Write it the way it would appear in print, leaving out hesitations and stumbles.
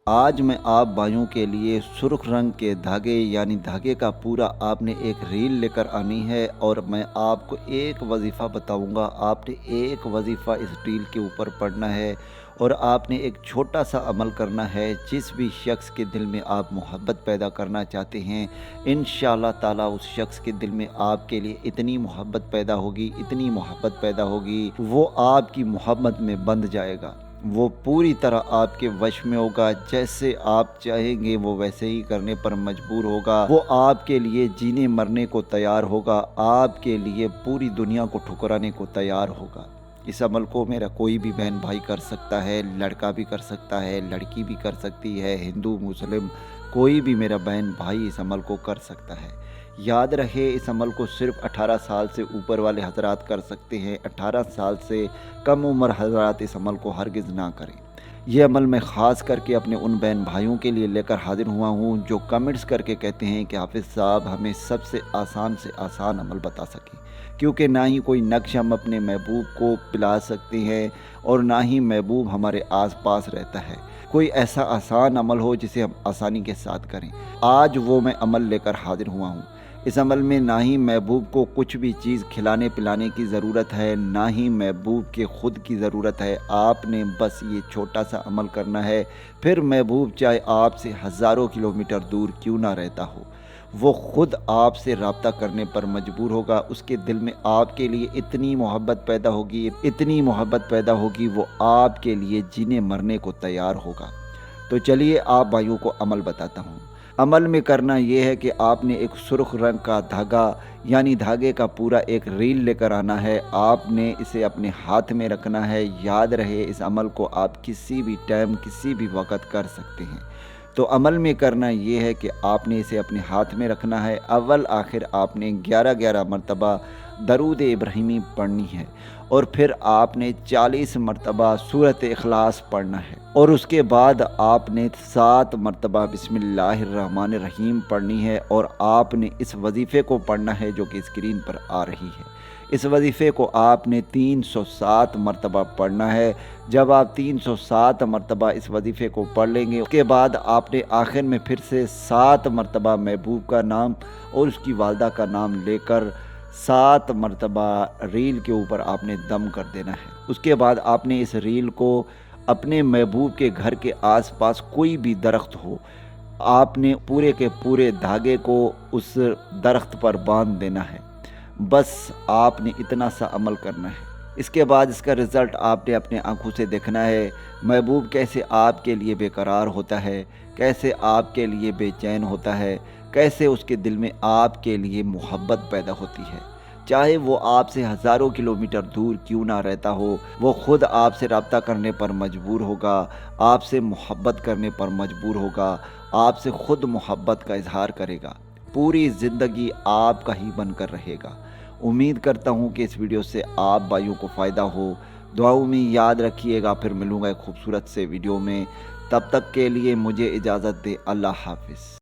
آج میں آپ بھائیوں کے لیے سرخ رنگ کے دھاگے یعنی دھاگے کا پورا آپ نے ایک ریل لے کر آنی ہے، اور میں آپ کو ایک وظیفہ بتاؤں گا۔ آپ نے ایک وظیفہ اس ریل کے اوپر پڑھنا ہے، اور آپ نے ایک چھوٹا سا عمل کرنا ہے۔ جس بھی شخص کے دل میں آپ محبت پیدا کرنا چاہتے ہیں، انشاءاللہ تعالیٰ اس شخص کے دل میں آپ کے لیے اتنی محبت پیدا ہوگی، اتنی محبت پیدا ہوگی، وہ آپ کی محبت میں بندھ جائے گا۔ وہ پوری طرح آپ کے وش میں ہوگا، جیسے آپ چاہیں گے وہ ویسے ہی کرنے پر مجبور ہوگا۔ وہ آپ کے لیے جینے مرنے کو تیار ہوگا، آپ کے لیے پوری دنیا کو ٹھکرانے کو تیار ہوگا۔ اس عمل کو میرا کوئی بھی بہن بھائی کر سکتا ہے، لڑکا بھی کر سکتا ہے، لڑکی بھی کر سکتی ہے، ہندو مسلم کوئی بھی میرا بہن بھائی اس عمل کو کر سکتا ہے۔ یاد رہے، اس عمل کو صرف 18 سال سے اوپر والے حضرات کر سکتے ہیں۔ 18 سال سے کم عمر حضرات اس عمل کو ہرگز نہ کریں۔ یہ عمل میں خاص کر کے اپنے ان بہن بھائیوں کے لیے لے کر حاضر ہوا ہوں جو کمنٹس کر کے کہتے ہیں کہ حافظ صاحب ہمیں سب سے آسان عمل بتا سکیں، کیونکہ نہ ہی کوئی نقش ہم اپنے محبوب کو پلا سکتے ہیں، اور نہ ہی محبوب ہمارے آس پاس رہتا ہے۔ کوئی ایسا آسان عمل ہو جسے ہم آسانی کے ساتھ کریں۔ آج وہ میں عمل لے کر حاضر ہوا ہوں۔ اس عمل میں نہ ہی محبوب کو کچھ بھی چیز کھلانے پلانے کی ضرورت ہے، نہ ہی محبوب کے خود کی ضرورت ہے۔ آپ نے بس یہ چھوٹا سا عمل کرنا ہے، پھر محبوب چاہے آپ سے ہزاروں کلومیٹر دور کیوں نہ رہتا ہو، وہ خود آپ سے رابطہ کرنے پر مجبور ہوگا۔ اس کے دل میں آپ کے لیے اتنی محبت پیدا ہوگی، اتنی محبت پیدا ہوگی، وہ آپ کے لیے جینے مرنے کو تیار ہوگا۔ تو چلیے آپ بھائیوں کو عمل بتاتا ہوں۔ عمل میں کرنا یہ ہے کہ آپ نے ایک سرخ رنگ کا دھاگا یعنی دھاگے کا پورا ایک ریل لے کر آنا ہے۔ آپ نے اسے اپنے ہاتھ میں رکھنا ہے۔ یاد رہے، اس عمل کو آپ کسی بھی ٹائم کسی بھی وقت کر سکتے ہیں۔ تو عمل میں کرنا یہ ہے کہ آپ نے اسے اپنے ہاتھ میں رکھنا ہے۔ اول آخر آپ نے 11 مرتبہ درود ابراہیمی پڑھنی ہے، اور پھر آپ نے 40 مرتبہ سورۃ اخلاص پڑھنا ہے، اور اس کے بعد آپ نے 7 مرتبہ بسم اللہ الرحمن الرحیم پڑھنی ہے، اور آپ نے اس وظیفے کو پڑھنا ہے جو کہ اسکرین پر آ رہی ہے۔ اس وظیفے کو آپ نے 307 مرتبہ پڑھنا ہے۔ جب آپ 307 مرتبہ اس وظیفے کو پڑھ لیں گے، اس کے بعد آپ نے آخر میں پھر سے 7 مرتبہ محبوب کا نام اور اس کی والدہ کا نام لے کر 7 مرتبہ ریل کے اوپر آپ نے دم کر دینا ہے۔ اس کے بعد آپ نے اس ریل کو اپنے محبوب کے گھر کے آس پاس کوئی بھی درخت ہو، آپ نے پورے کے پورے دھاگے کو اس درخت پر باندھ دینا ہے۔ بس آپ نے اتنا سا عمل کرنا ہے۔ اس کے بعد اس کا رزلٹ آپ نے اپنے آنکھوں سے دیکھنا ہے۔ محبوب کیسے آپ کے لیے بے قرار ہوتا ہے، کیسے آپ کے لیے بے چین ہوتا ہے، کیسے اس کے دل میں آپ کے لیے محبت پیدا ہوتی ہے۔ چاہے وہ آپ سے ہزاروں کلومیٹر دور کیوں نہ رہتا ہو، وہ خود آپ سے رابطہ کرنے پر مجبور ہوگا، آپ سے محبت کرنے پر مجبور ہوگا، آپ سے خود محبت کا اظہار کرے گا، پوری زندگی آپ کا ہی بن کر رہے گا۔ امید کرتا ہوں کہ اس ویڈیو سے آپ بھائیوں کو فائدہ ہو۔ دعاؤں میں یاد رکھیے گا۔ پھر ملوں گا ایک خوبصورت سے ویڈیو میں، تب تک کے لیے مجھے اجازت دے۔ اللہ حافظ۔